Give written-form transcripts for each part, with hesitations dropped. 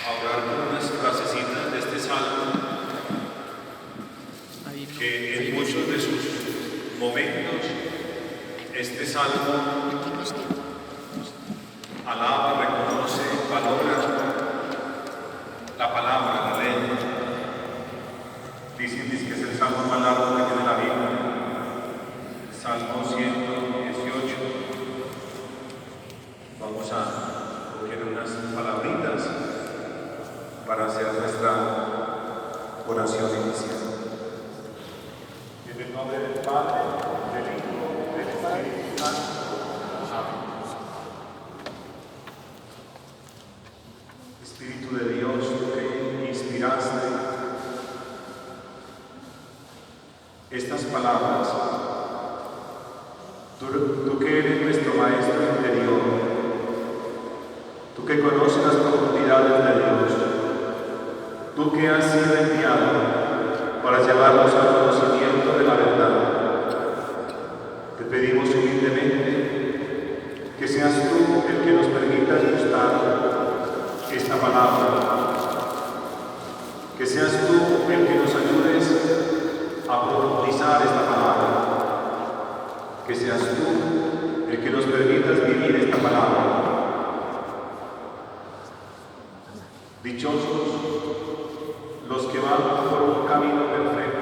hablar con unas frasecitas de este salmo que en muchos de sus momentos este salmo alaba, reconoce, valora la palabra, la ley. Dicen que es el salmo más largo que tiene la Biblia, el Salmo 118. Vamos a coger unas palabritas para hacer nuestra oración inicial. En el nombre del Padre, del Hijo, del Espíritu Santo. Amén. Espíritu de Dios, tú que inspiraste estas palabras, tú que eres nuestro Maestro interior, tú que conoces las profundidades de Dios, tú que has sido enviado para llevarnos al conocimiento de la verdad, te pedimos humildemente que seas tú el que nos permita gustar esta palabra, que seas tú el que nos ayudes a profundizar esta palabra, que seas tú el que nos permitas vivir esta palabra. Dichosos los que van por un camino perfecto,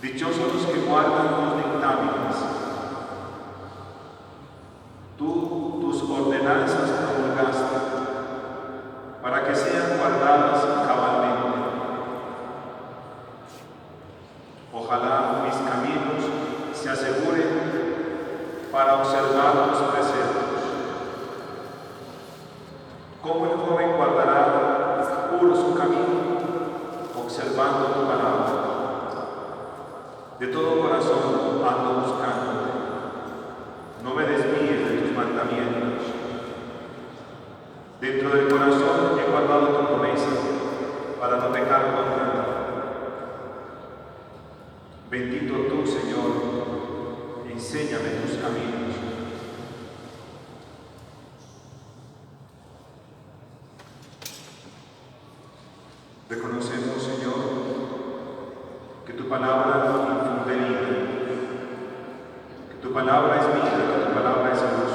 dichosos los que guardan tus dictámenes. Tú tus ordenanzas promulgaste para que sean guardadas cabalmente. Ojalá mis caminos se aseguren para observar tus preceptos. Como el joven guardará puro su camino, observando tu palabra. De todo corazón ando buscándote. No me desvíes de tus mandamientos. Dentro del corazón he guardado tu promesa para no pecar contra ti. Bendito tú, Señor, enséñame tus caminos. Reconocemos, Señor, que tu palabra infunde vida, que tu palabra es vida, que tu palabra es luz.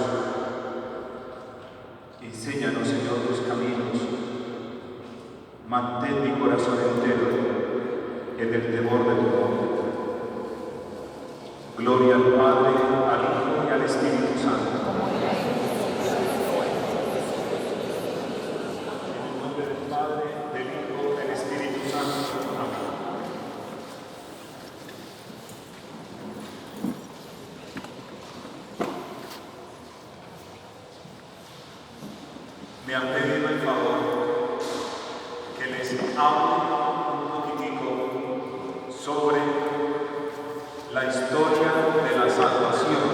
Enséñanos, Señor, tus caminos. Mantén mi corazón entero en el temor de tu nombre. Gloria al Padre, al Hijo y al Espíritu Santo. En el nombre del Padre, del Hijo y del Espíritu Santo. Amén. Me han pedido el favor que les hable un poquitico sobre la historia de la salvación.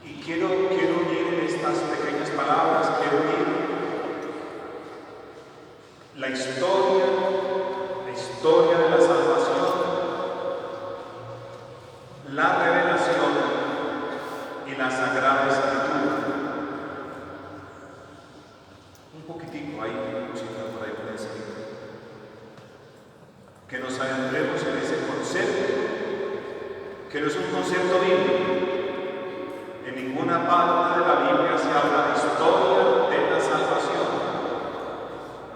Y quiero unir en estas pequeñas palabras, quiero unir la historia de la salvación, la revelación y la Sagrada Escritura. Un poquitico ahí, música por ahí puede seguir. Que nos adentremos en ese concepto, que no es un concepto bíblico. En ninguna parte de la Biblia se habla de historia de la salvación.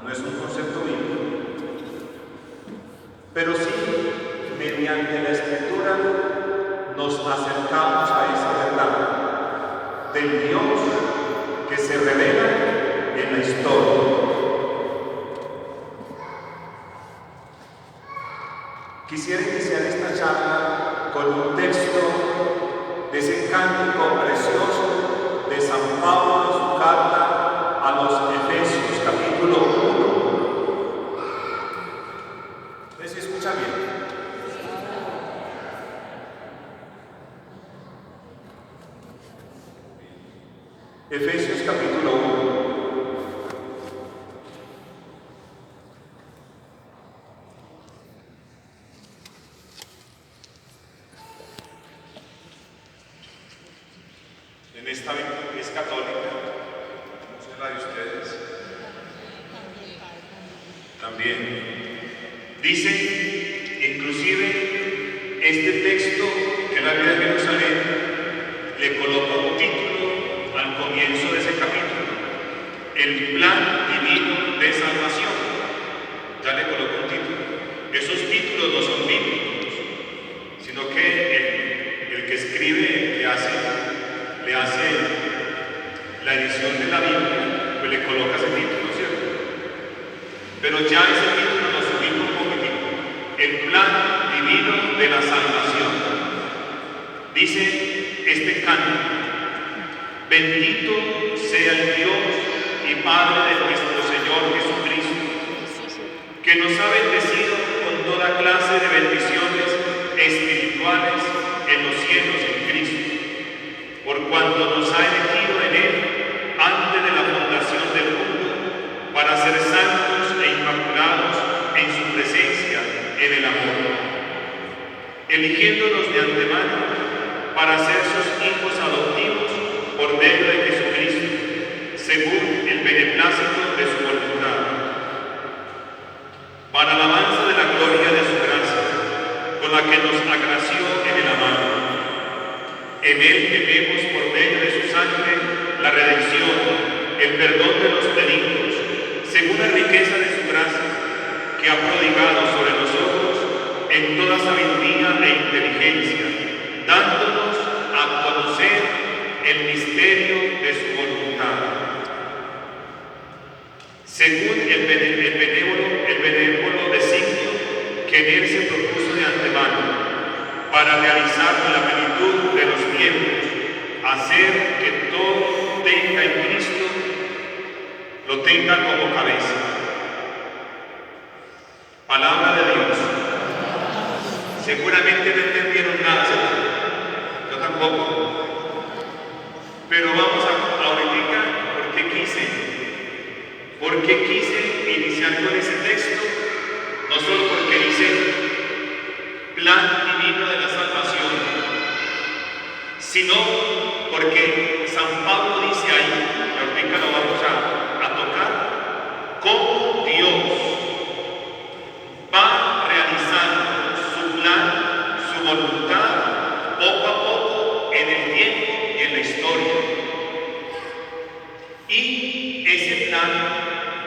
No es un concepto bíblico. Pero sí, mediante la Escritura, nos acercamos a esa verdad del Dios que se revela en la historia. Quisiera iniciar esta charla con un texto de ese cántico precioso de San Pablo en su carta a los Efesios, capítulo 1. A ver si escucha bien. Efesios capítulo 1. En esta es católica, no sé la de ustedes. También dice, inclusive, este texto que la Biblia de Jerusalén le coloca un título al comienzo de ese capítulo: el plan divino de salvación. Ya le coloco un título. Esos títulos no son bíblicos, sino que el que escribe, le hace la edición de la Biblia, pues le coloca ese título, ¿cierto? Pero ya ese título lo subimos un poquitito: el plan divino de la salvación. Dice este canto: bendito sea el Dios y Padre de nuestro Señor Jesucristo, que nos ha bendecido con toda clase de bendiciones espirituales en los cielos en Cristo, por cuanto nos ha elegido en Él antes de la fundación del mundo, para ser santos e inmaculados en su presencia en el amor, eligiéndonos de antemano para ser sus hijos adoptivos por medio de Jesucristo, según el beneplácito de su voluntad, para alabanza de la gloria de su gracia, con la que nos agració en el amado. En Él tenemos por medio de su sangre la redención, el perdón de los delitos, según la riqueza de su gracia, que ha prodigado sobre nosotros en toda sabiduría e inteligencia, dándonos a conocer el misterio de su voluntad, según el benévolo designio que en Él se propuso de antemano, para realizar la plenitud de los tiempos, hacer que todo tenga en Cristo, lo tenga como cabeza. Palabra de Dios. Seguramente no entendieron nada, ¿cierto? Yo tampoco. Pero vamos a ahorita, ¿por qué quise iniciar con ese texto? No solo porque dice plan divino de la salvación, sino porque San Pablo dice ahí, y ahorita lo vamos a tocar, cómo Dios va realizando su plan, su voluntad, poco a poco en el tiempo y en la historia. Y ese plan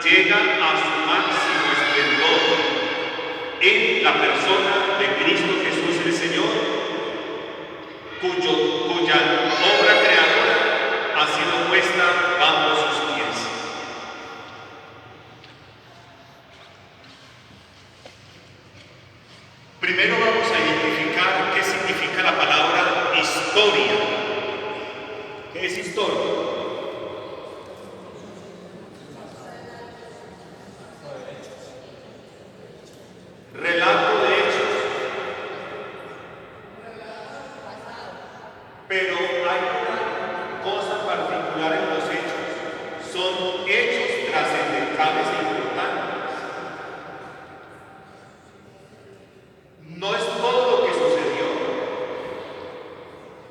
llega a su máximo esplendor en la persona de Cristo Jesús el Señor, cuya obra creadora ha sido puesta bajo sus pies. Primero vamos a identificar qué significa la palabra historia. ¿Qué es historia? Relato de hechos. Pero hay una cosa particular en los hechos: son hechos trascendentales e importantes. No es todo lo que sucedió.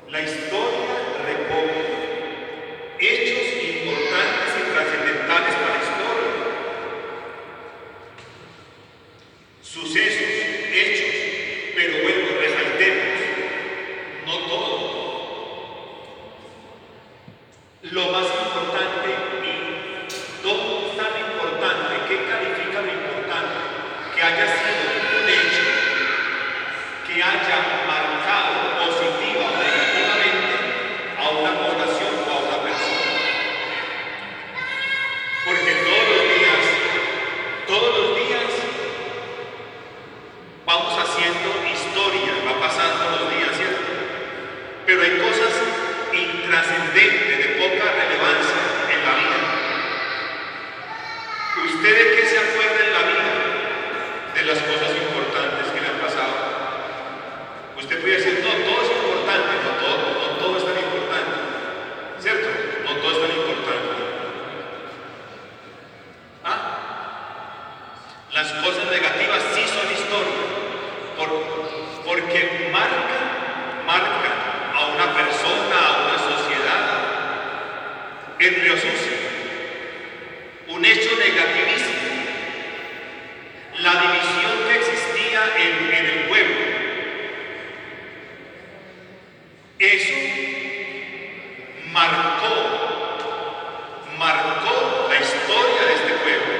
La historia recoge hechos importantes y trascendentales para la historia. Sucesos, hechos, pero bueno, resaltemos, no todo. Lo más importante, y todo es tan importante, ¿qué califica lo importante? Que haya sido un hecho que haya marcado positiva o negativamente a una población o a una persona. Porque todos los días vamos haciendo historia, va pasando los días, ¿cierto? Pero hay cosas intrascendentes, de poca relevancia en la vida. ¿Usted de qué se acuerda en la vida? De las cosas importantes que le han pasado. Usted puede decir, no, todo es importante, no todo es tan importante, ¿cierto? No todo es tan importante. Las cosas negativas sí son historia, porque marcan a una persona, a una sociedad, entre Osusa, un hecho negativísimo, la división que existía en el pueblo. Eso marcó la historia de este pueblo.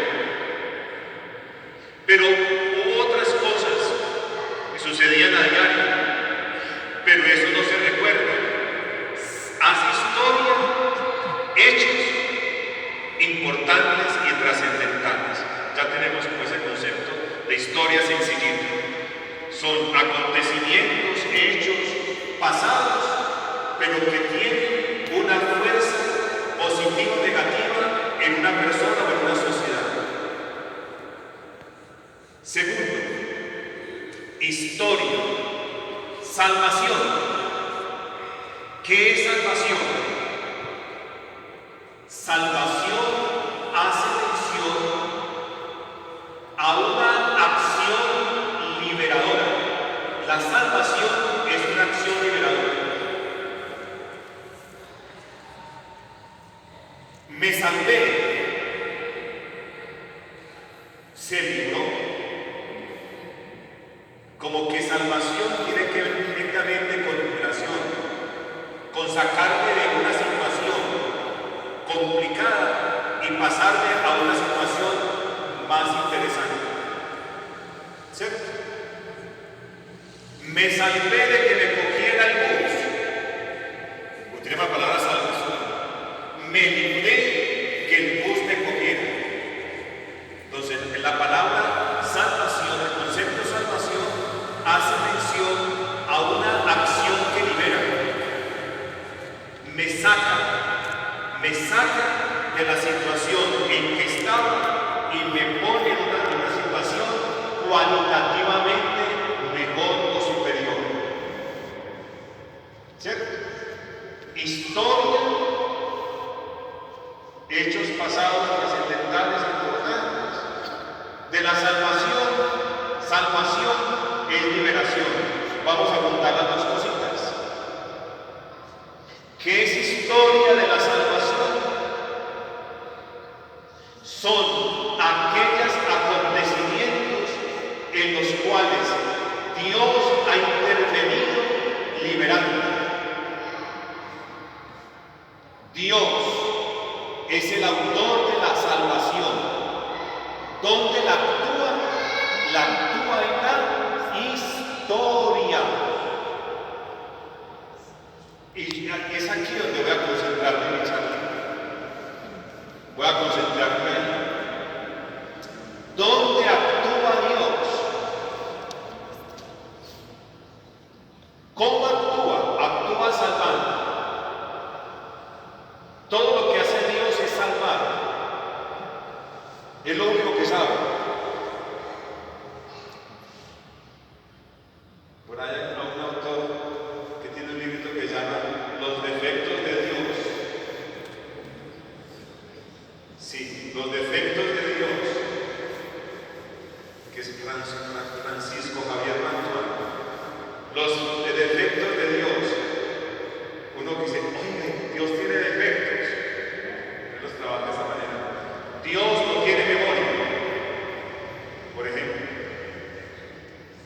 Pero hubo otras cosas que sucedían a diario, pero eso no se recuerda. Hace historia, hechos importantes y trascendentales. Ya tenemos como ese concepto de historia sencillita. Son acontecimientos, hechos pasados, pero que tienen una fuerza positiva o negativa en una persona o en una sociedad. Segundo, historia, salvación. ¿Qué es salvación? Salvación hace mención a una acción liberadora. La salvación es una acción liberadora. Me salvé, se libró. Como que salvación tiene que ver directamente con liberación, con sacarme de una situación complicada y pasarme a una situación más interesante. ¿Cierto? Me salvé de que me cogiera el bus. Utilicé la palabra salvación. Me libré que el bus me cogiera. Entonces, en la palabra salvación, el concepto de salvación hace mención a una acción que libera. Me saca de la situación en que estaba y me pone en una situación cualitativamente mejor o superior. ¿Cierto? Historia, hechos pasados trascendentales importantes. De la salvación es liberación. Vamos a contar las dos cositas. ¿Qué es historia de la salvación? Son aquellos acontecimientos en los cuales Dios ha intervenido liberando. Dios es el autor de la salvación. ¿Dónde la actúa? La actúa en la historia. Y es aquí donde voy a concentrarme en mi charla. Voy a concentrarme ahí. ¿Dónde actúa Dios? ¿Cómo actúa? Actúa salvando. Todo lo que hace Dios es salvar. Es lo único que sabe. Por ahí hay un autor que tiene un libro que se llama Los defectos de Dios. Sí, los defectos de Dios, que es Francisco Javier Mantua. Los defectos de Dios. Uno que dice, oye, Dios tiene defectos. Él los trabaja de esa manera. Dios no tiene memoria. Por ejemplo,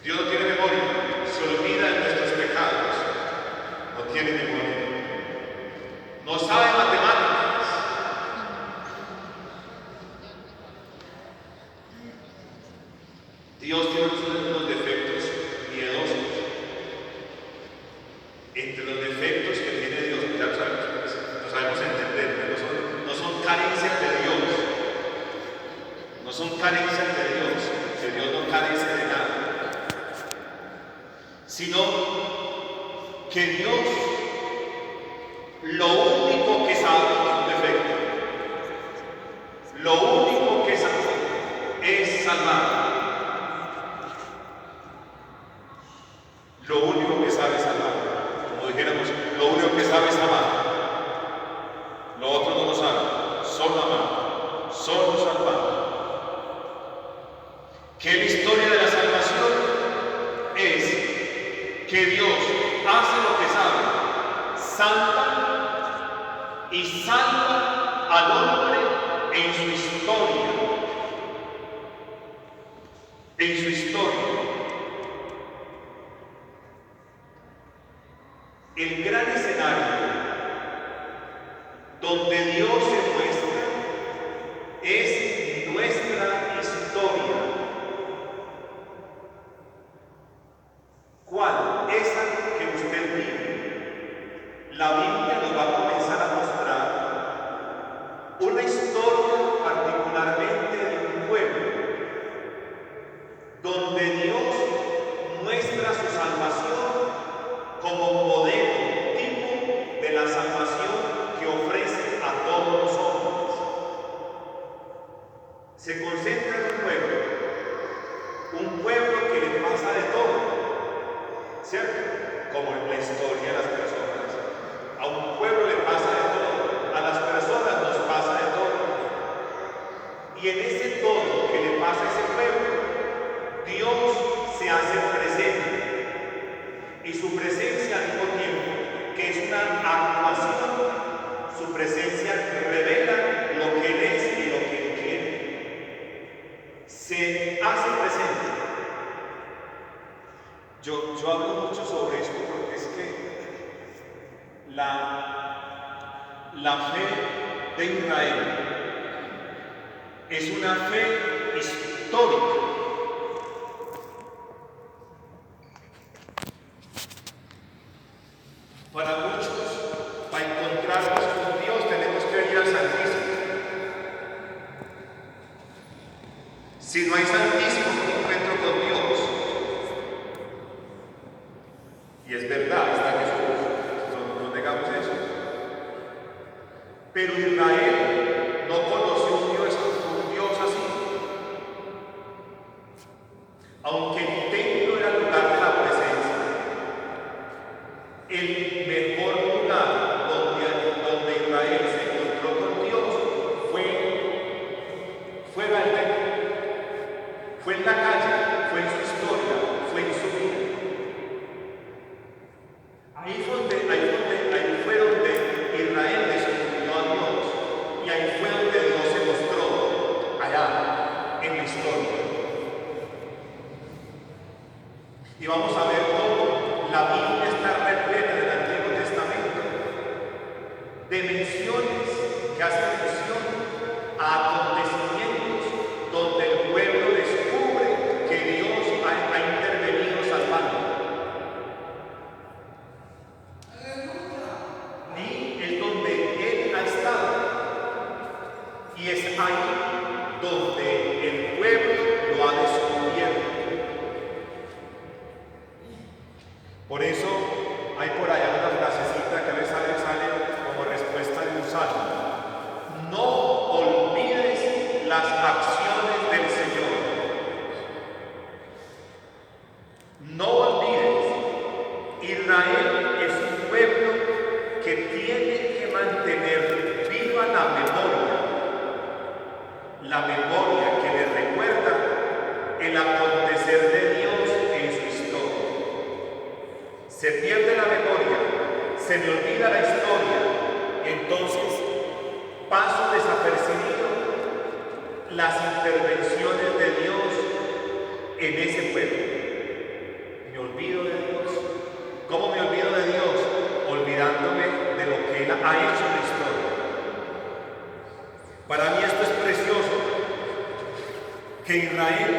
Dios no tiene memoria. Se olvida de nuestros pecados. No tiene memoria. No sabe matemáticas. Dios tiene unos defectos miedosos. Entre los defectos que tiene Dios, ya lo sabemos entender, no son carencias de Dios. No son carencias de Dios, que Dios no carece de nada. Sino que Dios lo único que sabe es un defecto. Lo único que sabe es salvar. Lo único que sabe es salvar. Como dijéramos, lo único que sabe es amar. Lo otro no lo sabe. Solo amar. Solo salvar. Que la historia de la salvación es que Dios hace lo que sabe. Salva y salva al hombre en su historia. En su historia. El gran escenario donde Dios se muestra es nuestra historia. ¿Cuál? Esa que usted vive. La Biblia nos va a comenzar a mostrar una historia particularmente de un pueblo donde Dios muestra su salvación como modelo, tipo de la salvación que ofrece a todos los hombres. Se concentra en un pueblo que le pasa de todo, ¿cierto? Como en la historia de las personas. A un pueblo le pasa de todo, a las personas nos pasa de todo. Y en ese todo que le pasa a ese pueblo, Dios se hace presente. Y su presencia al mismo tiempo que es una actuación, su presencia revela lo que Él es y lo que Él quiere. Se hace presente. Yo hablo mucho sobre esto porque es que la fe de Israel es una fe histórica. Para muchos, para encontrarnos con Dios, tenemos que venir al Santísimo. Si no hay Santísimo, no encuentro con Dios. Y es verdad, está Jesús, no negamos eso. Pero Israel no conoció un Dios así. Aunque el templo era el lugar de la presencia, el mejor lugar donde Israel se encontró con Dios fue fuera del templo, fue en la calle, fue en su historia, fue en su vida. Ahí fue donde Israel descubrió a Dios, y ahí fue donde Dios se mostró, allá, en la historia. Y vamos a ver cómo la Biblia está repleta del Antiguo Testamento de menciones que hacen mención a acontecimientos donde el pueblo descubre que Dios ha intervenido salvando. Y es donde Él ha estado. Y es ahí donde el pueblo lo ha descubierto. Por eso hay por allá una frasecita que le sale como respuesta de un salmo. No olvides las acciones del Señor. No olvides. Israel es un pueblo que tiene que mantener viva la memoria que le recuerda el acontecer de Dios en su historia. Se pierde la memoria, se me olvida la historia, entonces paso desapercibido las intervenciones de Dios en ese pueblo. Me olvido de Dios. ¿Cómo me olvido de Dios? Olvidándome de lo que Él ha hecho en la historia. Para mí esto es precioso, que Israel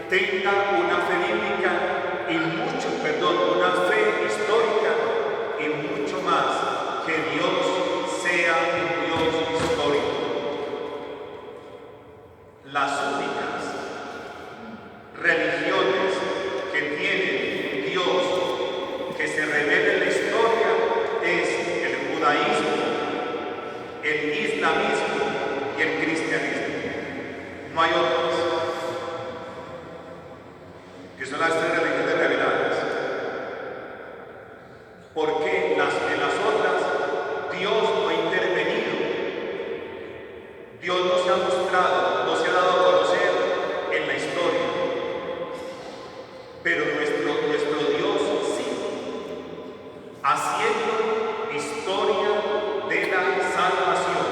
tenga una fe bíblica una fe histórica y mucho más, que Dios sea un Dios histórico. Las únicas religiones que tienen Dios que se revela en la historia es el judaísmo, el islamismo y el cristianismo. No hay otras, que son las tres religiones reveladas. Porque en las otras Dios no ha intervenido, Dios no se ha mostrado, no se ha dado a conocer en la historia, pero nuestro Dios sí, haciendo historia de la salvación.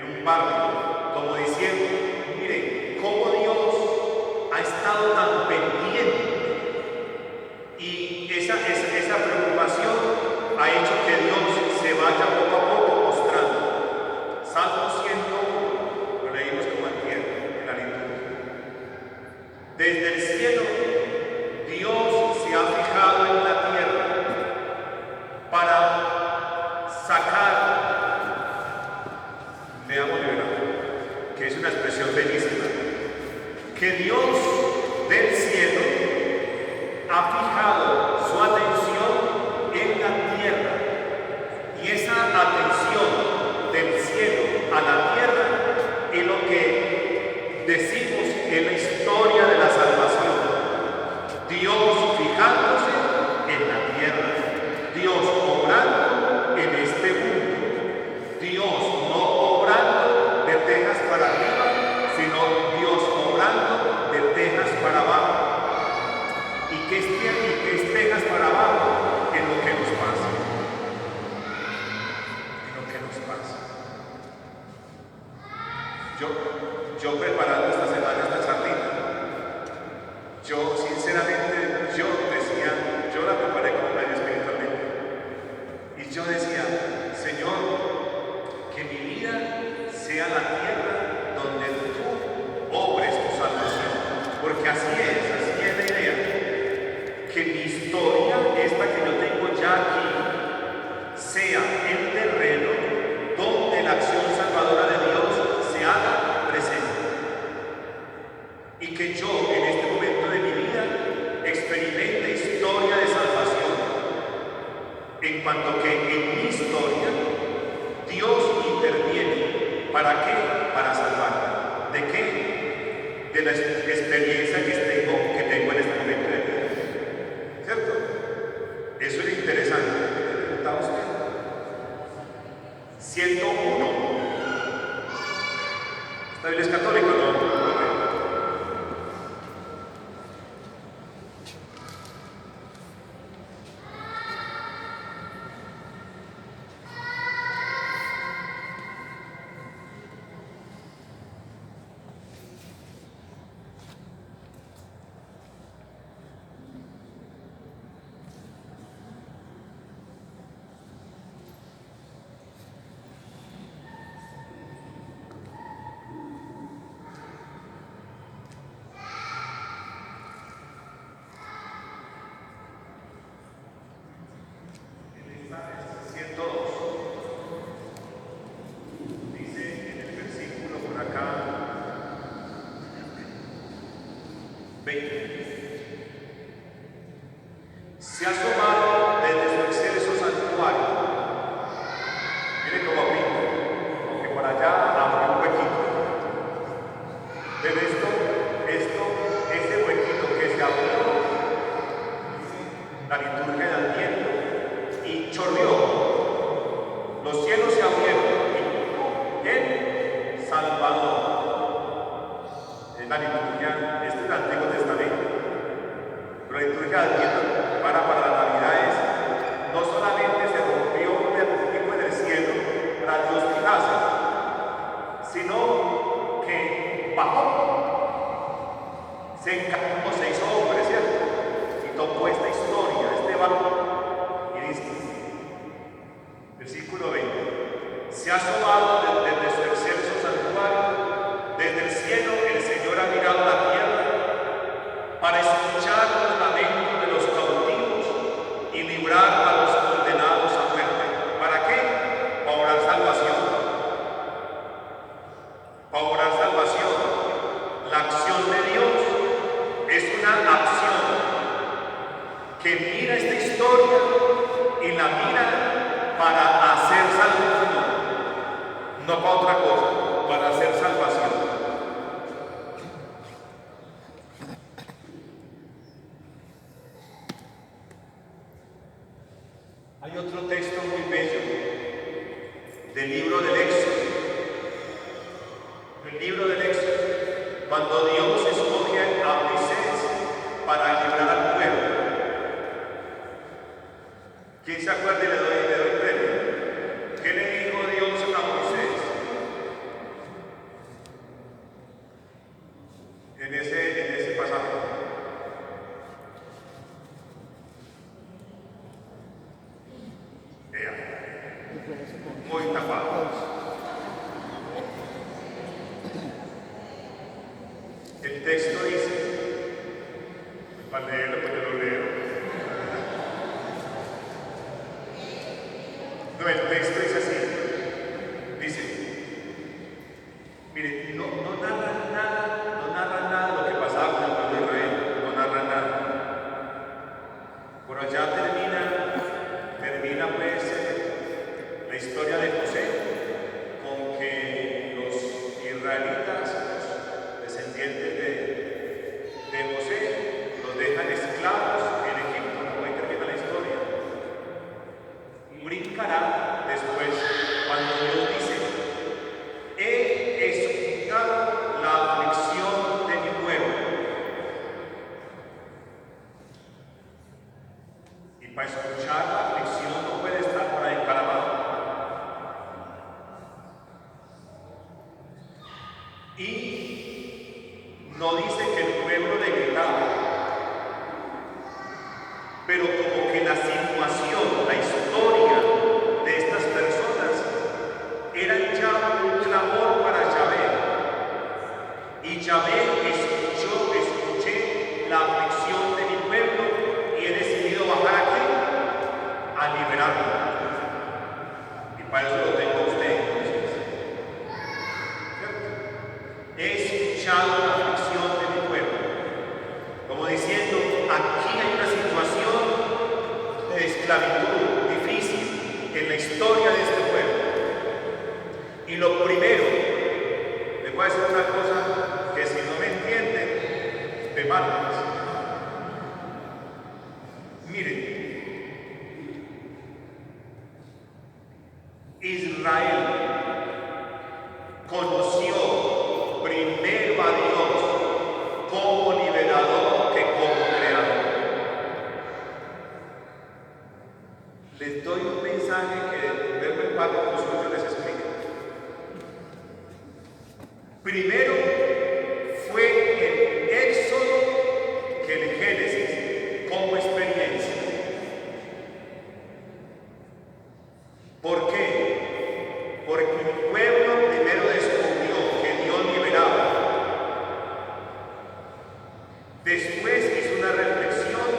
en un barrio, como diciendo, miren, cómo Dios ha estado tan pendiente. Y esa preocupación ha hecho que Dios se vaya poco a poco mostrando. Salmo 101, lo leímos como antier en la liturgia. Desde el cielo, Dios se ha fijado en la tierra para sacar, veamos que es una expresión bellísima, que Dios del cielo ha fijado su atención en la tierra, y esa atención del cielo a la tierra es lo que decimos en la historia de la salvación. Dios fijándose en la tierra, Dios obrando en este mundo, Dios no obrando de Texas para arriba, sino Dios obrando de Texas para abajo. ¿Y qué es Texas para abajo? En lo que nos pasa. En lo que nos pasa. Yo preparando esta semana esta charlita, yo sinceramente, yo la preparé como medio espiritualmente. Y yo decía, Señor, que mi vida sea la tierra donde tú obres tu salvación. Porque así es la idea. Que mi historia, esta que yo tengo ya aquí, sea el terreno donde la acción salvadora de Dios se haga presente. Y que yo en este momento de mi vida experimente historia de salvación. En cuanto que en mi historia Dios interviene. ¿Para qué? Para salvarme. ¿De qué? De la experiencia que tengo en este momento de vida. ¿Cierto? Eso es interesante. ¿Está usted? 101. ¿Esta Biblia es católica o no? Se ha asomado desde su excelso santuario. Mire cómo pinta, como que por allá abrió un huequito. Pero ese huequito que se abrió, la liturgia de Adviento, y chorreó. Los cielos se abrieron y el Salvador. Es la liturgia, este es el Antiguo Testamento. Pero la liturgia de Adviento para la Navidad es, no solamente se rompió un pico en el cielo para Dios fijarse, sino que bajó, se encarnó, se hizo hombre, ¿cierto? Y tocó esta historia, este barco, y dice, versículo 20, se ha asomado desde su excelso santuario, desde el cielo el Señor ha mirado la tierra para escuchar los lamentos de los cautivos y librar a los condenados a muerte. ¿Para qué? Para obrar salvación. Para obrar salvación. La acción de Dios es una acción que mira esta historia y la mira para hacer salvación. No para otra cosa, para hacer salvación. Hay otro texto muy bello del libro del Éxodo. El libro del Éxodo, cuando Dios escoge a Moisés para librar al pueblo. ¿Quién se acuerda y le doy premio? ¿Qué le dijo Dios a Moisés? Para leerlo, pues yo lo leo. No, el texto dice así. Dice, mire, no narra nada de lo que pasaba con el pueblo de Israel, no narra nada. Por allá termina pues la historia de José, con que los israelitas, los descendientes de José, los dejan esclavos en Egipto. Como ahí termina la historia. Y brincará después cuando Dios dice: he escuchado la aflicción de mi pueblo. Y para escuchar la aflicción no puede estar por ahí encaramado. Y no dice que el pueblo le gritaba, pero como que la situación, la historia de estas personas era ya un clamor para Yahvé. Y Yahvé escuché la aflicción de mi pueblo y he decidido bajar aquí a liberarlo. Y para eso lo tengo a usted entonces. He escuchado la aflicción de mi pueblo. Como diciendo, aquí hay una situación de esclavitud difícil en la historia de este pueblo. Y lo primero, les voy a decir una cosa que si no me entienden, me matan. Miren, Israel conoció primero a Dios como liberador que como creador. Les doy un mensaje que luego el Padre Josué les explica. Primero fue el Éxodo que el Génesis como experiencia. ¿Por qué? Porque el pueblo primero descubrió que Dios liberaba. Después hizo una reflexión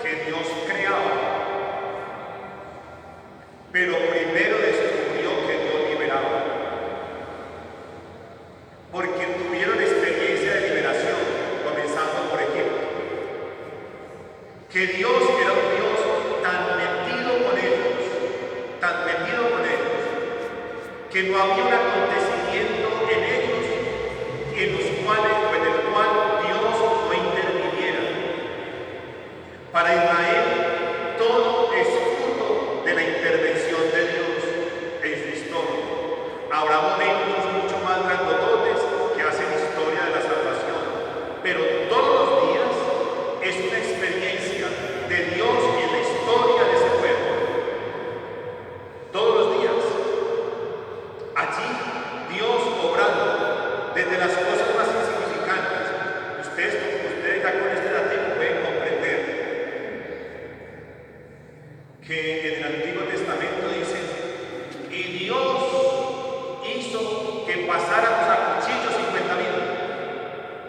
que Dios creaba. Pero primero descubrió que Dios liberaba. Porque tuvieron experiencia de liberación, comenzando por Egipto. Que Dios era un Dios tan metido con ellos, que no había un acontecimiento en ellos en el cual Dios no interviniera. Para Israel todo es fruto de la intervención de Dios en su historia. Habrá momentos mucho más grandototes que hacen historia de la salvación, pero todos los días es una experiencia de Dios en la historia de ese pueblo. Todos los días. Allí Dios obrando desde las cosas más insignificantes. Ustedes ya con este dato pueden comprender que en el Antiguo Testamento dice: y Dios hizo que pasáramos a cuchillo 50,000.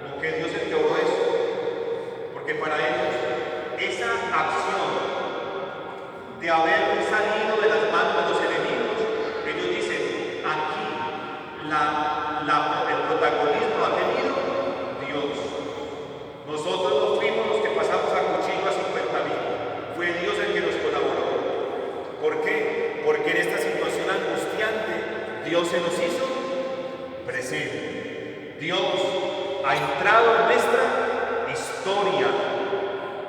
Como que Dios es el que obró eso. Porque para ellos esa acción de haber salido de las manos de los enemigos, ellos dicen: aquí el protagonismo lo ha tenido Dios. Nosotros no fuimos los que pasamos a cuchillo a 50,000. Fue Dios el que nos colaboró. ¿Por qué? Porque en esta situación angustiante Dios se nos hizo presente. Dios ha entrado en nuestra historia.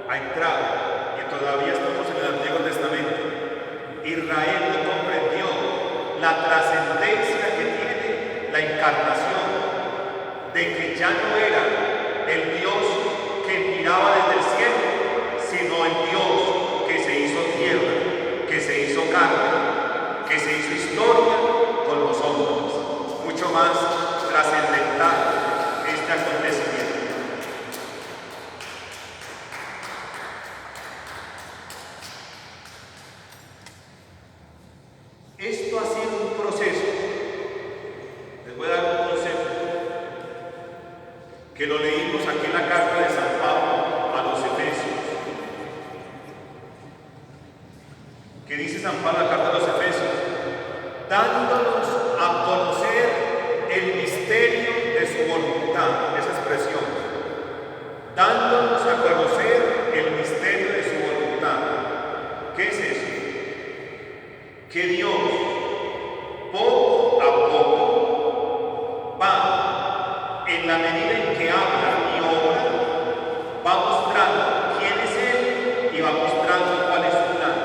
Ha entrado. Y todavía estamos en el Antiguo Testamento. Israel no comprendió la trascendencia que tiene la encarnación, de que ya no era el Dios que miraba desde el cielo, sino el Dios que se hizo tierra, que se hizo carne, que se hizo historia con los hombres. Mucho más trascendental este acontecimiento. Esto ha sido un proceso. Les voy a dar un concepto que lo leímos aquí en la carta de San Pablo a los Efesios. San Pablo en la carta a los Efesios, dándonos a conocer el misterio de su voluntad, esa expresión, dándonos a conocer el misterio de su voluntad. ¿Qué es eso? Que Dios poco a poco va, en la medida en que habla y obra, va mostrando quién es Él y va mostrando cuál es su plan.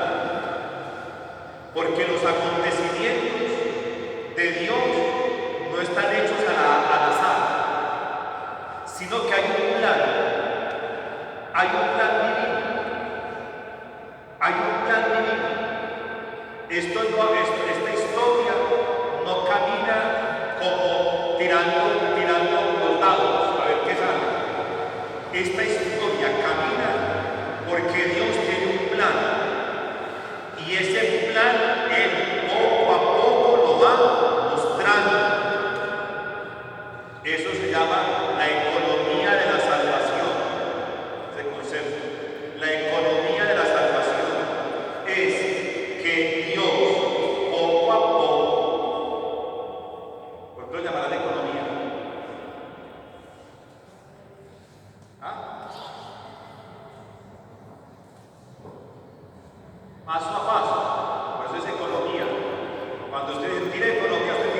Porque los acontecimientos de Dios no están hechos al azar, sino que hay un plan divino. Hay un plan divino. Esta historia no camina como tirando los dados a ver qué sale. Esta historia camina porque Dios tiene un plan, y ese plan Él poco a poco lo va mostrando. Eso se llama la economía de la salvación, ese concepto. La economía de la salvación es que Dios poco a poco, ¿por qué lo llamarán economía? Paso a paso, por eso es economía. Cuando usted tira economía, usted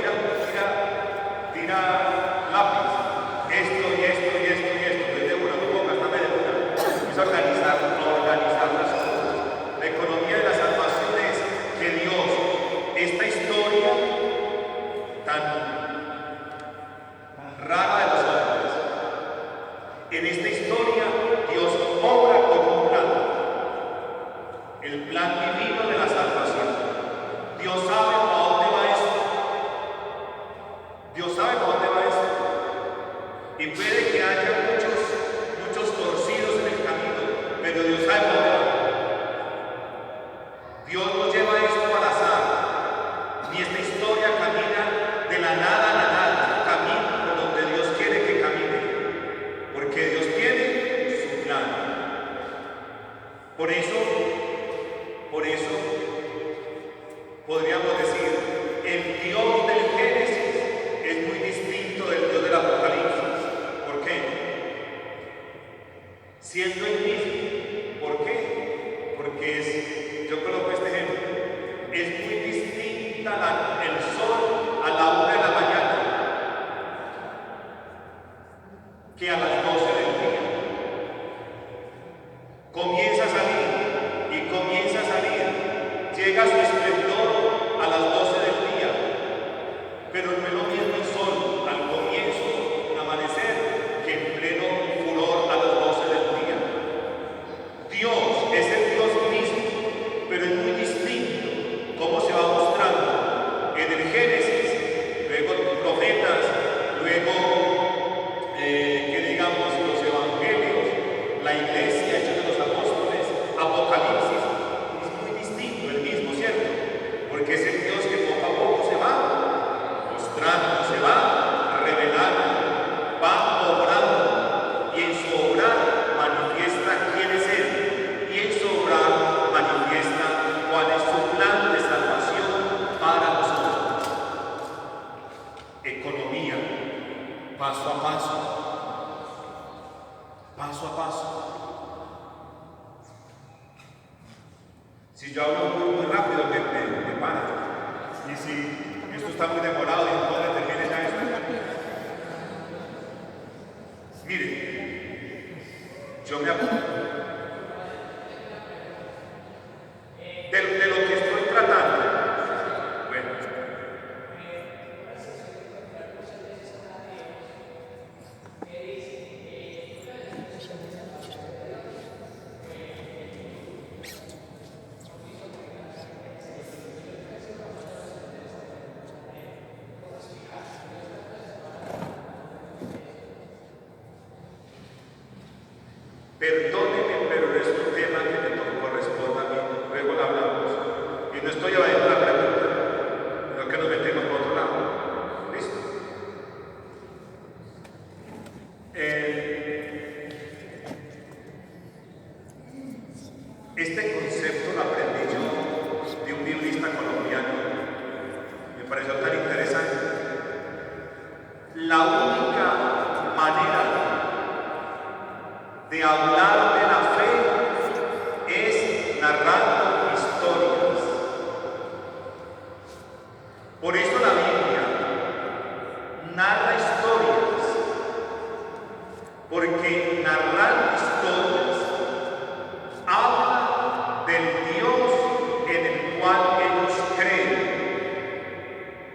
tira lápiz, esto y esto y esto y esto, desde una, no ponga, hasta media una, empieza a organizar las cosas. La economía de la salvación es que Dios, esta historia tan rara de los hombres, en esta historia Dios obra con un plan, el plan divino de la salvación. Dios sabe para dónde va esto. Dios sabe para dónde va esto. Y puede que haya muchos torcidos en el camino, pero Dios sabe para dónde va. Dios no lleva esto al azar, ni esta historia camina de la nada a la nada, camina por donde Dios quiere que camine, porque Dios tiene su plan. Por eso podríamos decir, el Dios del Génesis es muy distinto del Dios del Apocalipsis. ¿Por qué? Siendo el mismo. ¿Por qué? Porque yo coloco este ejemplo. Es muy distinta el sol a la 1 de la mañana que a las 12 del día. Comienza a salir y comienza a salir. Llega a su esplendor a las 12 del día, pero no es lo mismo el sol al comienzo, al amanecer, que en pleno furor a las 12 del día. Dios es el Dios mismo, pero es muy distinto cómo se va mostrando en el Génesis, luego profetas, luego, que digamos, los evangelios, la iglesia, Hechos de los Apóstoles, Apocalipsis. Porque es el Dios que poco a poco se va mostrando, se va revelando, va obrando, y en su obrar manifiesta quién es Él, y en su obrar manifiesta cuál es su plan de salvación para nosotros. Economía, paso a paso, paso a paso. Si yo hablo muy rápido, me para. Y si esto está muy demorado y no termine ya esto. Miren, yo me apunto. De lo que estoy tratando. Bueno. Perdóneme, pero no es un tema que me corresponda a mí. Luego lo hablamos. Y no estoy evadiendo la pregunta, sino que nos metemos por otro lado. ¿Listo? Este concepto lo aprendí yo de un la única manera de hablar de la fe es narrando historias. Por eso la Biblia narra historias, porque narrar historias habla del Dios en el cual ellos creen,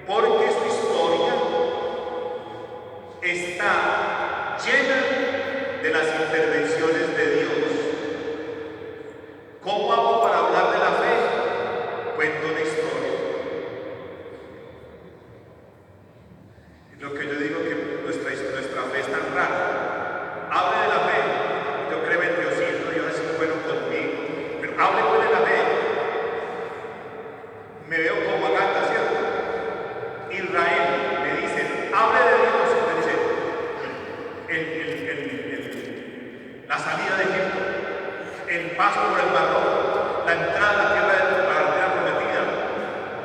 porque su historia está llena de las intervenciones de Dios. ¿Cómo hago para hablar de la fe? Cuento una historia. Lo que yo digo que nuestra fe es tan rara. Hable de la fe. Yo creo en Diosito, Dios es bueno conmigo. Pero hable pues de la fe. Me veo como Agata, ¿cierto? Israel, me dicen, hable de Dios. Me dice, la salida de Egipto, el paso por el Mar Rojo, la entrada a la tierra prometida,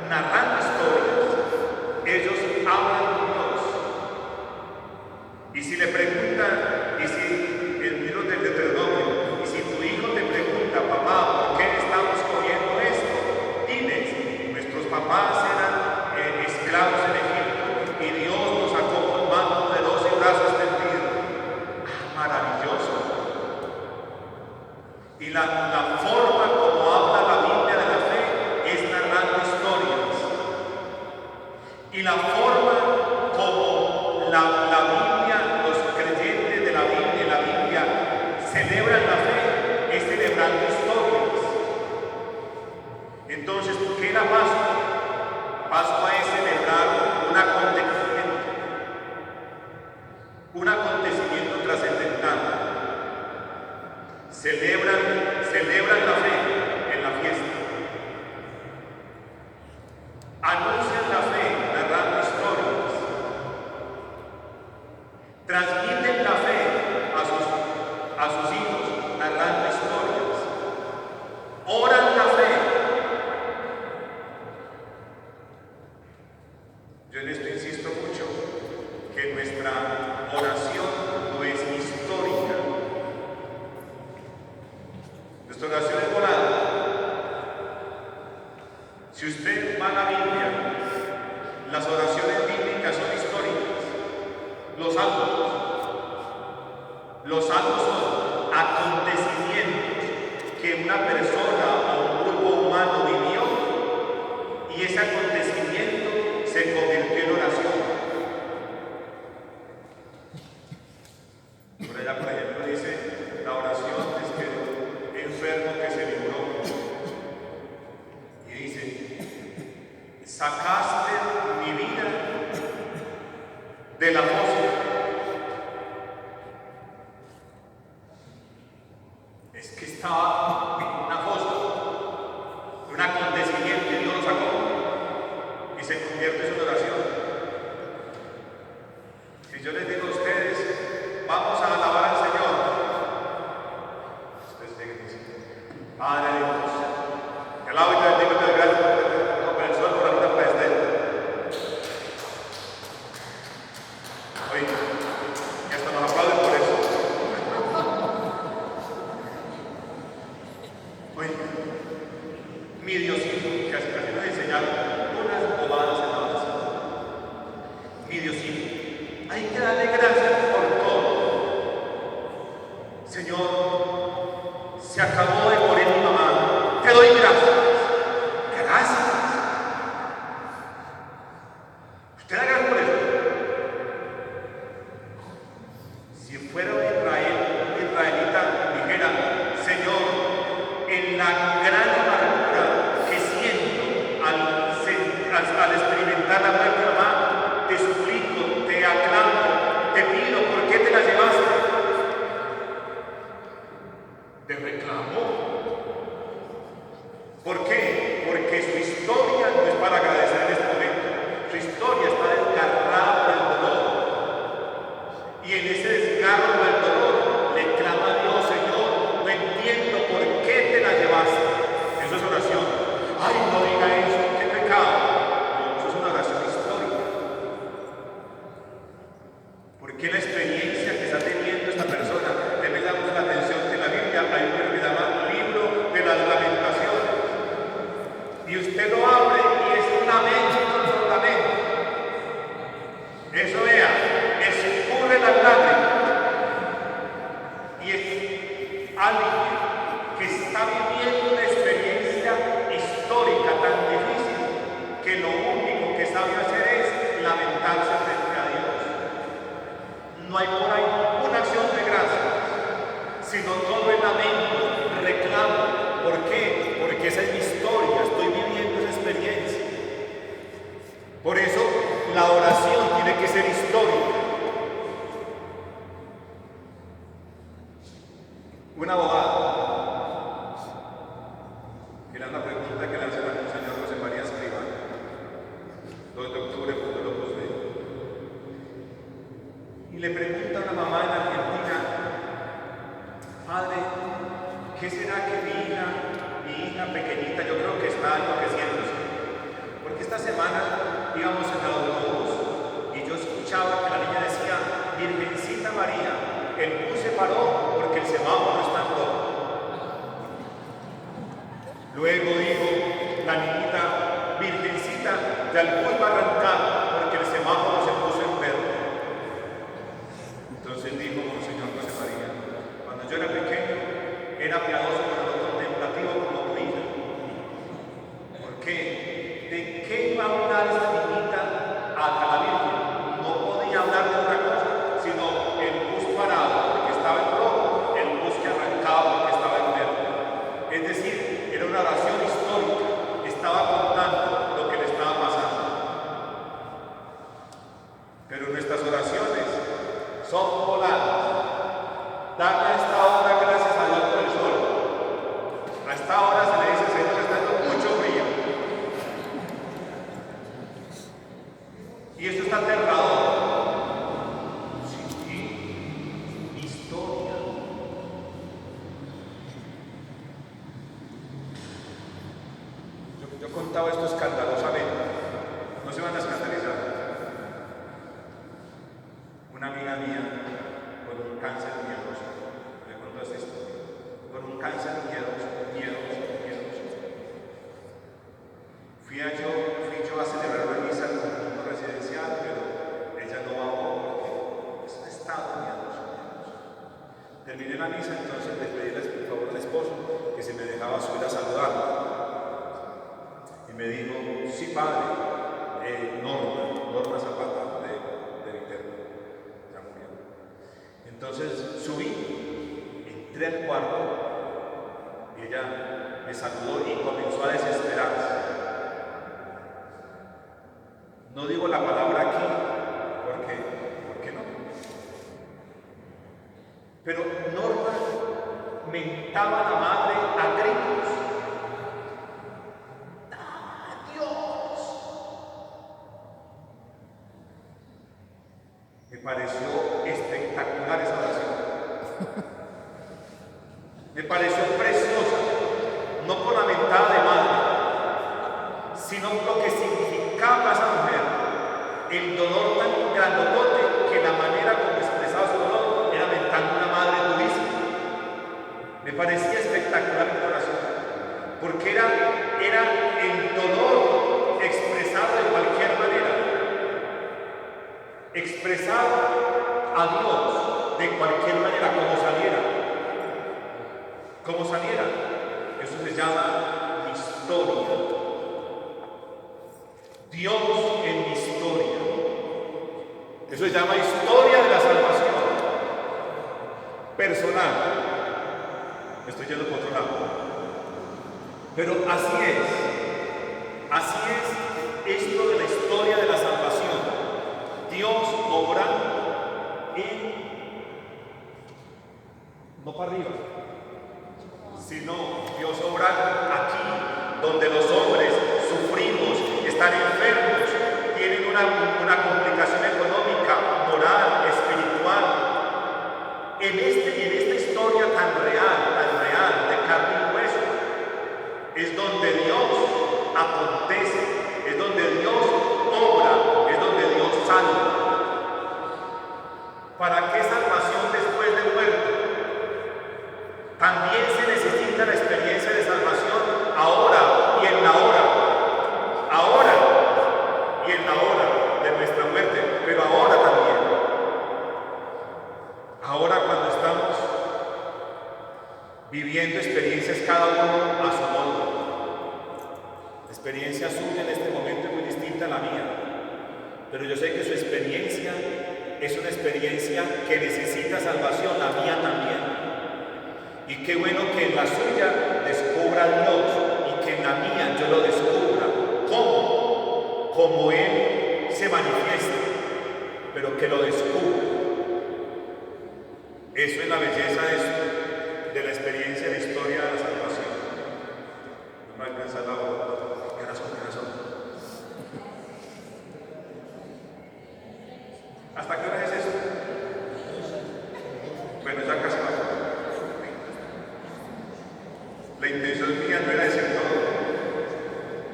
narrando historias. Ellos hablan de Dios. Y si le preguntan, y si el libro del Deuteronomio, y si tu hijo te pregunta, papá, ¿por qué estamos comiendo esto? Diles, nuestros papás eran esclavos en Egipto y Dios nos sacó con mano poderosa y brazo extendido. Maravilloso. Y la forma como habla la Biblia de la fe es narrando historias. Y la forma como la Biblia, los creyentes de la Biblia celebran la fe es celebrando historias. Entonces, ¿qué era Pascua? Pascua es celebrar un acontecimiento trascendental. Celebran la fe en la fiesta. Anuncian la fe narrando historias. Transmiten la fe a sus hijos narrando historias. Oran la fe. Yo en esto insisto mucho, que nuestra oración no es histórica. Nuestra oración es moral. Si usted va a la Biblia, las oraciones bíblicas son históricas. Los salmos son acontecimientos que una persona o un grupo humano vivió y ese acontecimiento se convirtió en oración. Por allá, por ejemplo, dice la oración es que enfermo que se libró. Y dice, sacaste mi vida de la fosa. Es que estaba en una fosa, un acontecimiento y Dios lo sacó y se convierte en una oración. Si yo les digo a ustedes, vamos a alabar al Señor, ustedes llegan y dicen, Padre de Dios, te alabo y te bendigo y te doy gracias por el sol, por la luna, por la estrella. Oye, y hasta nos aplauden por eso. Oye, mi Diosito, que así nos enseñaron unas bobadas en la oración. Mi Diosito, hay que darle gracias por todo. Señor, se acabó de morir mi mamá. Te doy gracias. Gracias. Usted haga por eso. Si fuera un israelita, dijera, Señor, en la gran amargura que siento al experimentar la muerte de mi mamá, te suplico, te aclamo, te pido, ¿por qué te la llevaste? Te reclamó. qué la experiencia que está teniendo esta persona? Me llama la atención que en la Biblia hay un libro que se llama Libro de las Lamentaciones. Y usted lo abre y es un lamento por lamento. Eso vea, escurre las lágrimas. Y es alguien que está viviendo una experiencia histórica tan difícil que lo único que sabe hacer es lamentarse frente a Dios. No hay por ahí una acción de gracias, sino todo el lamento, reclamo. ¿Por qué? Porque esa es mi historia, estoy viviendo esa experiencia. Por eso la oración tiene que ser histórica. Un abogado, que era la pregunta que le hace al Monseñor José María Escribano, 2 de octubre, futuro José. Y le pregunta a una mamá en Argentina: padre, ¿qué será que mi hija pequeñita, yo creo que está enloqueciéndose? Porque esta semana íbamos en el autobús y yo escuchaba que la niña decía: Virgencita María, el bus se paró porque el semáforo está en rojo. Luego dijo la niñita: Virgencita, ya el bus va a arrancar porque el semáforo se puso en verde. Entonces dijo Monseñor José María: cuando yo era pequeño, era piadoso pero no contemplativo como tu hija. ¿Por qué? ¿De qué iba a hablar esta niñita a la Virgen? No podía hablar de otra cosa, sino el bus parado porque estaba en rojo, el bus que arrancaba porque estaba en verde. Es decir, era una oración histórica, estaba contando lo que le estaba pasando. Pero nuestras oraciones son voladas. Dame a esta hora gracias a Dios por el sol. A esta hora se le dice: Señor, está dando mucho frío. Y esto está aterrador. Sí, historia. Yo contaba esto escandalosamente. No se van a escandalizar. Una amiga mía con un cáncer miedoso, me contó esta historia, con un cáncer miedoso. Fui yo a celebrar la misa en un mundo residencial, pero ella no bajó porque es un estado miedoso. Terminé la misa, entonces le pedí por favor al esposo que se me dejaba subir a saludarla. Y me dijo: sí, padre, Norma Zapata de Viterbo. Entonces subí, entré al cuarto y ella me saludó y comenzó a desesperarse. No digo la palabra aquí porque no. Pero Norma mentaba a la madre a gritos. ¡Ah, Dios! Me pareció espectacular esa oración. Me pareció preciosa, no por la mentada de madre, sino lo que significaba para esa mujer, el dolor tan grandotote que la manera como expresaba su dolor era mentando una madre durísima. Me parecía espectacular mi oración, porque era el dolor expresado de cualquier manera, expresado a Dios de cualquier manera, como saliera. Eso se llama mi historia. Dios en mi historia. Eso se llama historia de la salvación personal. Estoy yendo por otro lado. Pero así es esto de la historia de la salvación. Dios obrando no para arriba, sino Dios obrando aquí, donde los hombres sufrimos, están enfermos, tienen una complicación económica, moral, espiritual. En esta historia tan real, de carne y hueso, es donde Dios acontece, es donde Dios obra, es donde Dios salva. ¿Para qué salvación después de muerto? También se necesita la experiencia de salvación ahora y en la hora. Ahora y en la hora de nuestra muerte, pero ahora también. Ahora cuando estamos viviendo experiencias cada uno a su modo. La experiencia suya en este momento es muy distinta a la mía, pero yo sé que su experiencia es una experiencia que necesita salvación, la mía también. Y qué bueno que en la suya descubra a Dios y que en la mía yo lo descubra. ¿Cómo? Como Él se manifiesta, pero que lo descubra. Eso es la belleza de la experiencia de historia de la salvación. No me alcanza la hora. ¿Qué razón? ¿Hasta qué hora es eso? Bueno, ya casi va. La intención mía no era decir todo,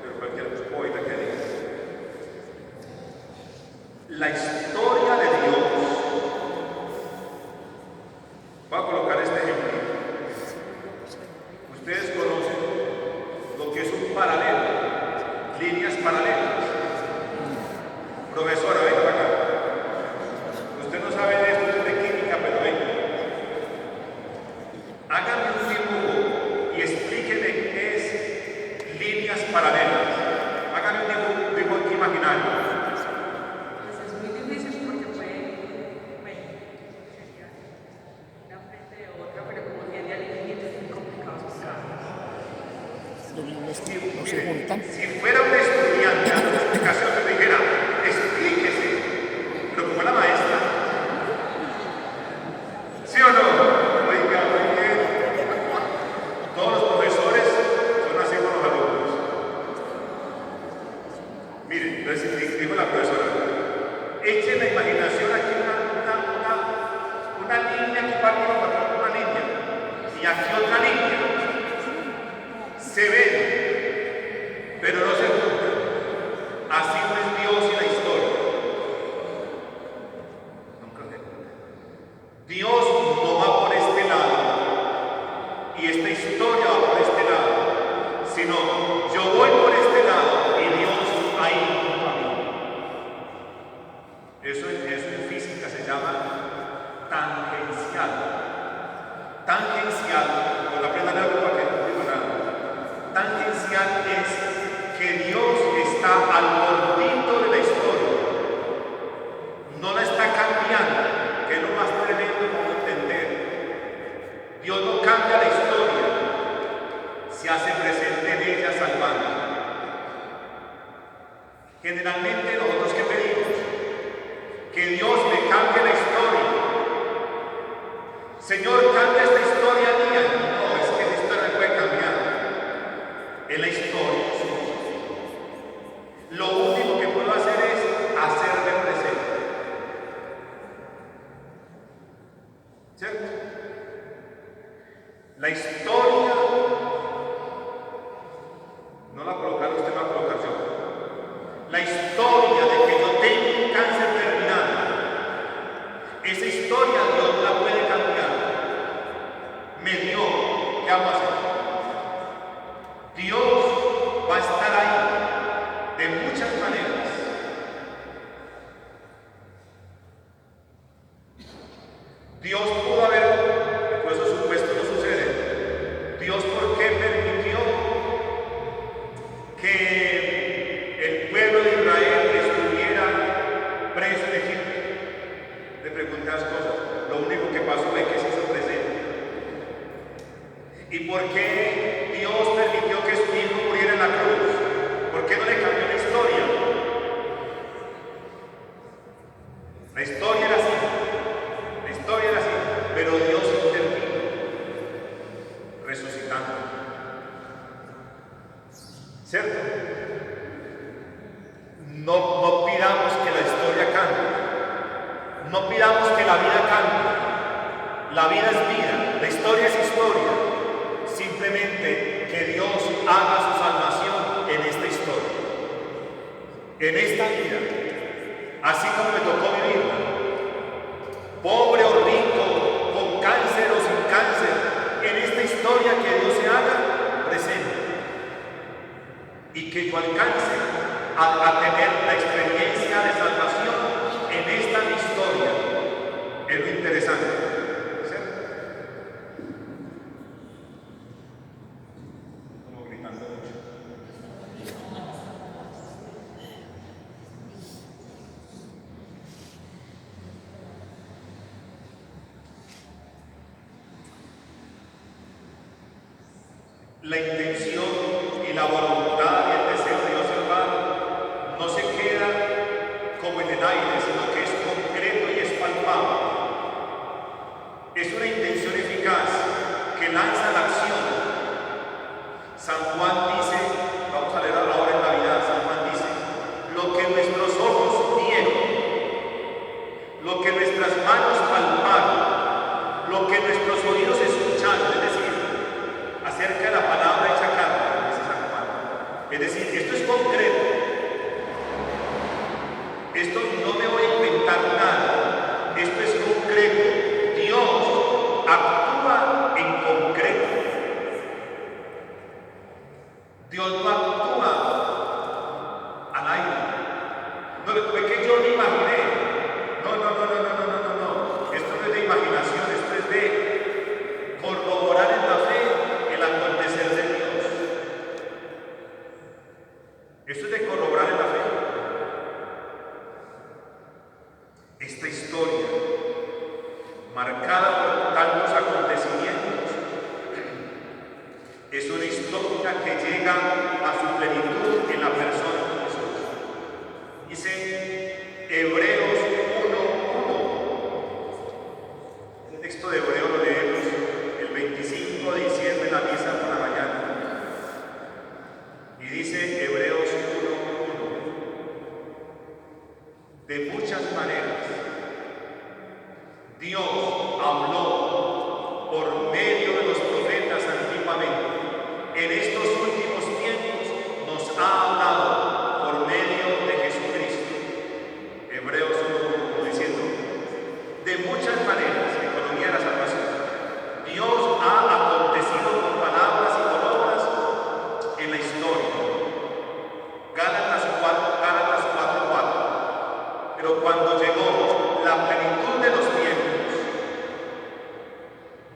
pero cualquier poeta que diga. La historia de Dios. Voy a colocar este ejemplo. Ustedes conocen lo que es un paralelo, líneas paralelas. Profesora, venga acá. Usted no sabe de esto, es de química, pero venga. Háganme un dibujo y explíquenme qué es líneas paralelas. Háganme un dibujo aquí imaginario. Pues es muy difícil porque puede, bueno, sería una frente de otra, pero como tiene al infinito es muy complicado explicarlo. No se juntan. Si fuera un estudiante a la explicación me dijera, explíquese, pero como la maestra, ¿sí o no? Oiga, muy bien. Todos los profesores son así con los alumnos. Miren, entonces dijo la profesora, echen la imaginación aquí una línea que parte con una línea y aquí otra línea. Se ven, pero no se juntan. Así no es Dios y la historia. Nunca se juntan. Dios no va por este lado y esta historia va por este lado, sino yo voy por este lado y Dios ahí junto a mí. Eso en física se llama tangencial. Tangencial, cuando aprendan algo para que no digo nada. Tangencial es que Dios está al bordito de la historia, no la está cambiando, que es lo más tremendo como entender. Dios no cambia la historia, se hace presente en ella salvando. Generalmente nosotros que pedimos que Dios me cambie la historia. Señor, cambia esta historia mía. No, es que la historia no puede cambiar. En la historia. Lo único que puedo hacer es hacerme presente. ¿Cierto? La historia no la colocaron, usted va a colocar yo. La historia de que yo tengo un cáncer terminal, esa historia Dios no la puede cambiar. Me dio, ¿qué vamos a hacer? Dios va a estar ahí de muchas maneras. Dios pudo haber, por eso supuesto no sucede. Dios, ¿por qué permitió que el pueblo de Israel estuviera preso en Egipto? Le pregunté las cosas. Lo único que pasó fue que se hizo presente. ¿Y por qué Dios permitió que su hijo muriera en la cruz? ¿Por qué no le cambió la historia? La historia era así. La historia era así. Pero Dios intervino, resucitando. ¿Cierto? No pidamos que la historia cambie. No pidamos que la vida cambie. La vida es vida. La historia es historia. Simplemente que Dios haga su salvación en esta historia, en esta vida, así como me tocó vivirla. a tener la experiencia de salvación en esta historia. Es lo interesante, ¿cierto? Como gritando mucho. La intención y la voluntad y el deseo de Dios, hermano, no se queda como en el aire, sino que es concreto y es palpable. Es una intención eficaz que lanza la acción. San Juan dice, vamos a leer ahora en Navidad, San Juan dice, lo que nuestros ojos vieron, lo que nuestras manos palparon, lo que nuestros oídos escucharon, es decir, acerca de la palabra hecha carne, dice San Juan. Es decir, esto es concreto. Esto no me voy a inventar nada. Esto es concreto. Dios actúa en concreto. Dios no actúa al aire. No es que yo me imaginé. No. Esto no es de imaginación, esto es de corroborar en la fe el acontecer de Dios. Esto es de corroborar en la fe. Esta historia, marcada por tantos acontecimientos, es una historia que llega a su plenitud en la persona de Jesús. Dice Hebreos 1:1. El texto de Hebreos lo leemos el 25 de diciembre en la misa por la mañana. Y dice Hebreos 1:1. De muchas maneras, Dios habló por medio de los profetas antiguamente. En estos últimos tiempos nos ha hablado por medio de Jesucristo. Hebreos 1:1 diciendo, de muchas maneras, economía de la salvación, Dios ha acontecido con palabras y con obras en la historia. Gálatas 4:4. Pero cuando llegó la plenitud de los tiempos,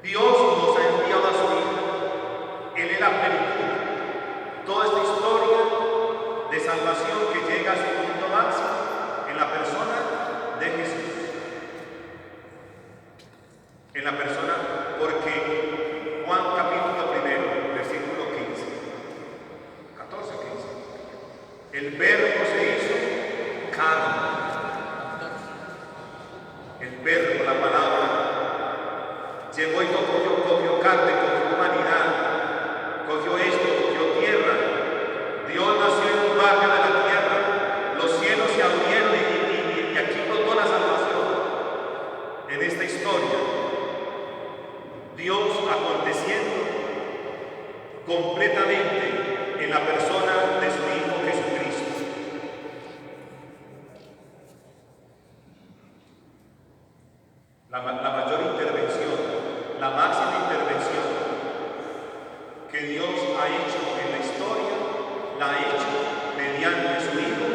Dios nos ha enviado a su Hijo. Él es la plenitud. Toda esta historia de salvación que llega a su punto máximo en la persona de Jesús. En la persona, porque Juan capítulo 1, versículo 14-15. El verbo se hizo carne. El verbo, la palabra, llegó y cogió carne, cogió humanidad, cogió esto, cogió tierra. Dios nació en un barrio de la tierra, los cielos se abrieron y aquí brotó la salvación. En esta historia, Dios aconteciendo completamente en la persona de su Hijo Jesucristo. La mayor intervención, la máxima intervención que Dios ha hecho en la historia, la ha hecho mediante su Hijo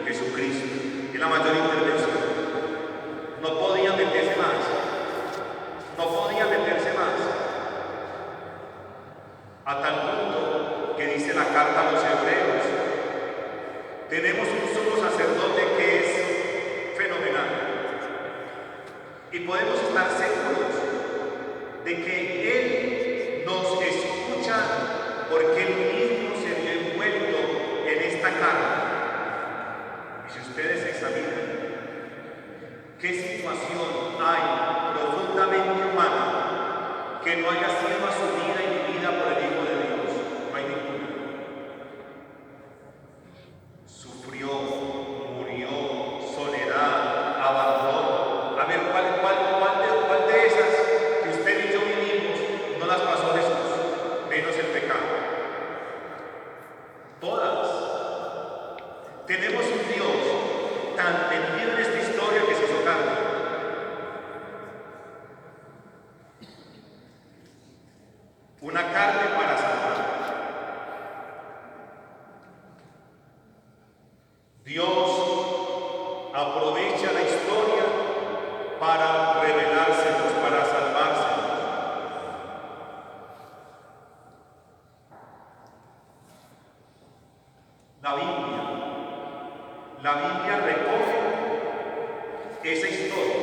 Jesucristo. Es la mayor intervención. No podía meterse más. A tal punto que dice la carta a los Hebreos, tenemos un sumo sacerdote que es fenomenal. Y podemos estar seguros de que Él nos escucha porque Él mismo se vio envuelto en esta carne. Y si ustedes examinan qué situación hay profundamente humana que no haya sido asumida y vivida por el Hijo de Dios, no hay ninguna. Sufrió, murió, soledad, abandono. A ver, ¿cuál de esas que usted y yo vivimos no las pasó Jesús? Menos el pecado. Todas. Tenemos un Dios tan metido en esta historia que se hizo carne. para revelárselos, para salvárselos. La Biblia recoge esa historia,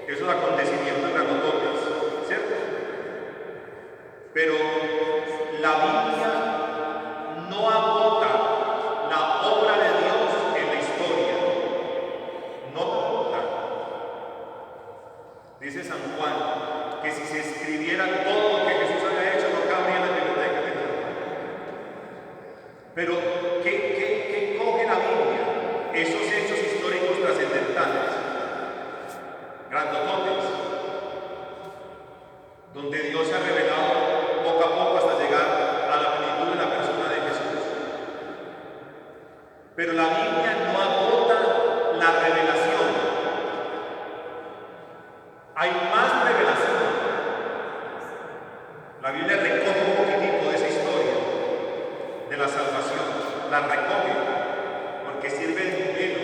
esos acontecimientos grandotes, ¿cierto? Pero la Biblia no agota la obra de Dios en la historia, no la agota. Dice San Juan que si se escribiera todo lo que Jesús había hecho, no cabría en la biblioteca de Dios. Pero ¿qué coge la Biblia? Esos hechos históricos trascendentales, grandototes, donde Dios se ha revelado poco a poco hasta llegar a la plenitud de la persona de Jesús. Pero la Biblia no agota la revelación. Hay más revelación. La Biblia recoge un poquitico de esa historia de la salvación, la recoge, porque sirve de modelo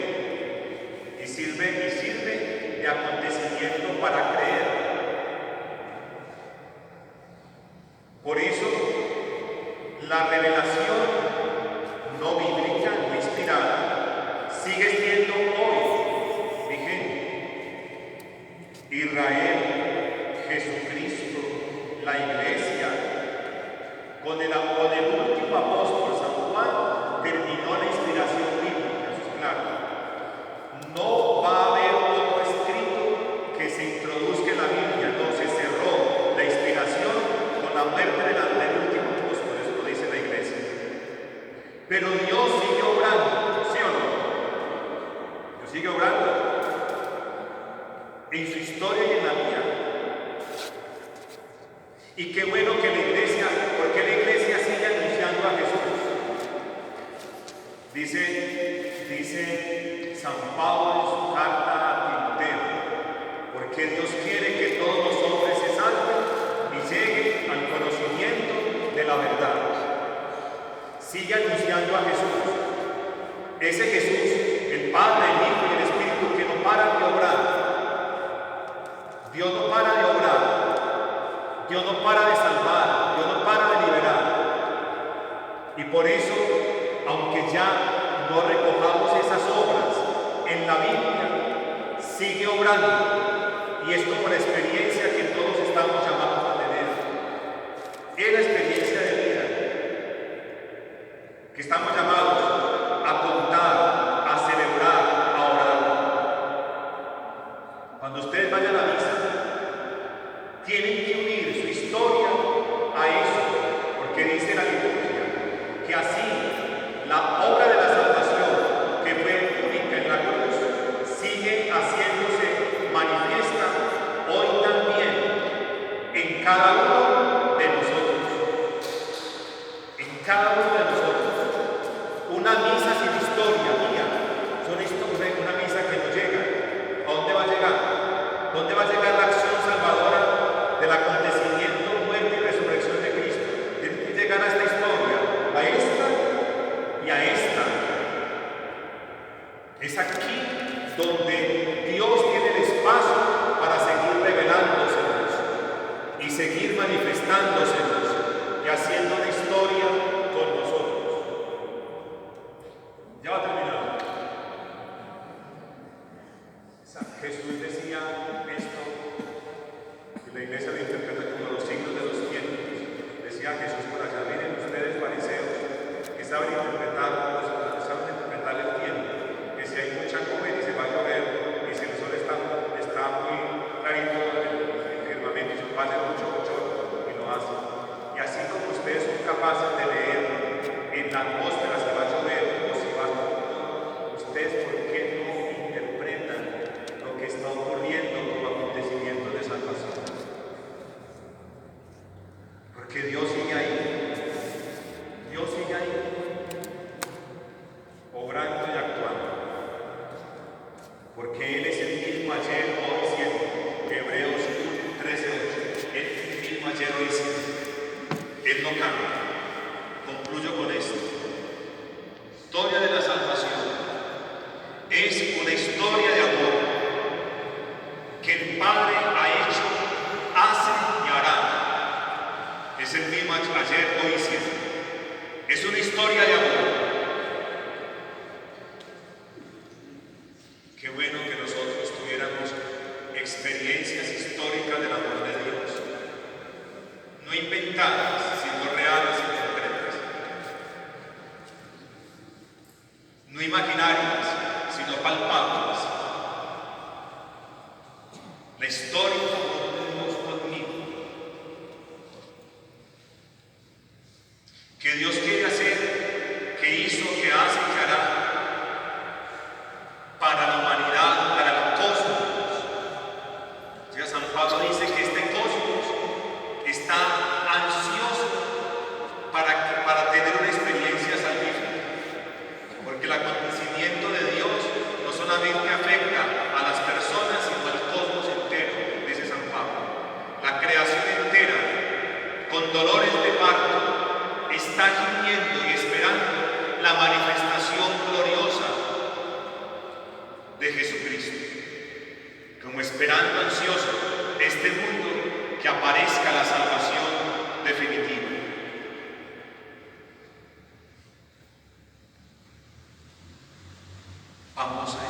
y sirve de acontecimiento para creer. Por eso, la revelación no bíblica, no inspirada, sigue siendo hoy vigente. Israel, Jesucristo, la Iglesia, con el último apóstol San Juan, terminó la inspiración bíblica, eso es claro. No va a haber otro escrito que se introduzca en la Biblia, no, se cerró la inspiración con la muerte del último apóstol, eso lo dice la Iglesia. Pero Dios sigue obrando, ¿sí o no? Dios sigue obrando en su historia y en la mía. Y qué bueno que la Iglesia, porque la Iglesia sigue anunciando a Jesús. Dice San Pablo en su carta a Timoteo, porque Dios quiere que todos los hombres se salven y lleguen al conocimiento de la verdad. Sigue anunciando a Jesús. Ese Jesús, el Padre, el Hijo y el Espíritu, que no paran de obrar. Dios no para de obrar. Dios no para de salvar. Dios no para de liberar. Y por eso, aunque ya no recojamos esas obras en la Biblia, sigue obrando. Y es como la experiencia que todos estamos llamados a tener. Es la experiencia de vida que estamos llamados a contar, a celebrar, a orar. Cuando ustedes vayan a la misa, tienen que unir su historia a eso, porque dice la liturgia que así la obra de la salvación, que fue única en la cruz, sigue haciéndose manifiesta hoy también en cada uno de nosotros. En cada uno de nosotros. Una misa sin historia, mía, una misa que no llega. ¿A dónde va a llegar? ¿Dónde va a llegar la acción salvadora del acontecimiento, muerte y resurrección de Cristo? Tiene que llegar a esta historia, a esta y a esta. Es aquí donde Dios tiene el espacio para seguir revelándosenos y seguir manifestándosenos y haciendo una historia con nosotros. Ya va terminando. Jesús decía esto, y la Iglesia lo interpreta como los signos de los tiempos. Decía Jesús por allá: miren ustedes, fariseos, que saben interpretar el tiempo, que si hay mucha nube y se va a llover, y si el sol está muy clarito el firmamento y se pasa mucho, y lo hacen. Y así como ustedes son capaces de leer en la atmósfera si va a llover o si va a llover, ustedes ¿por qué no interpretan lo que está ocurriendo como acontecimiento de salvación? Porque Dios sigue ahí. Dios sigue ahí, obrando y actuando. Porque Él es el mismo ayer, hoy, siempre. Hebreos 13:8. Él es el mismo ayer, hoy, siempre. Él no cambia. Concluyo con esto. Historia de la salvación es una historia de amor que el Padre ha hecho, hace y hará. Es el mismo ayer, hoy y siempre. Es una historia de amor. Qué bueno que nosotros tuviéramos experiencias históricas del amor de Dios, no inventadas, sino reales y concretas, no imaginarias, sino palpables. La historia de un Dios magnífico que Dios quiere hacer, que hizo, que hace, que hará para la humanidad, para el cosmos. Ya San Pablo dice que este cosmos está ansioso para tener una experiencia salvífica, porque el acontecimiento de Dios no solamente afecta a las personas, sino al cosmos entero, dice San Pablo. La creación entera, con dolores de parto, está gimiendo y esperando la manifestación gloriosa de Jesucristo, como esperando ansioso este mundo que aparezca la salvación definitiva. Vamos a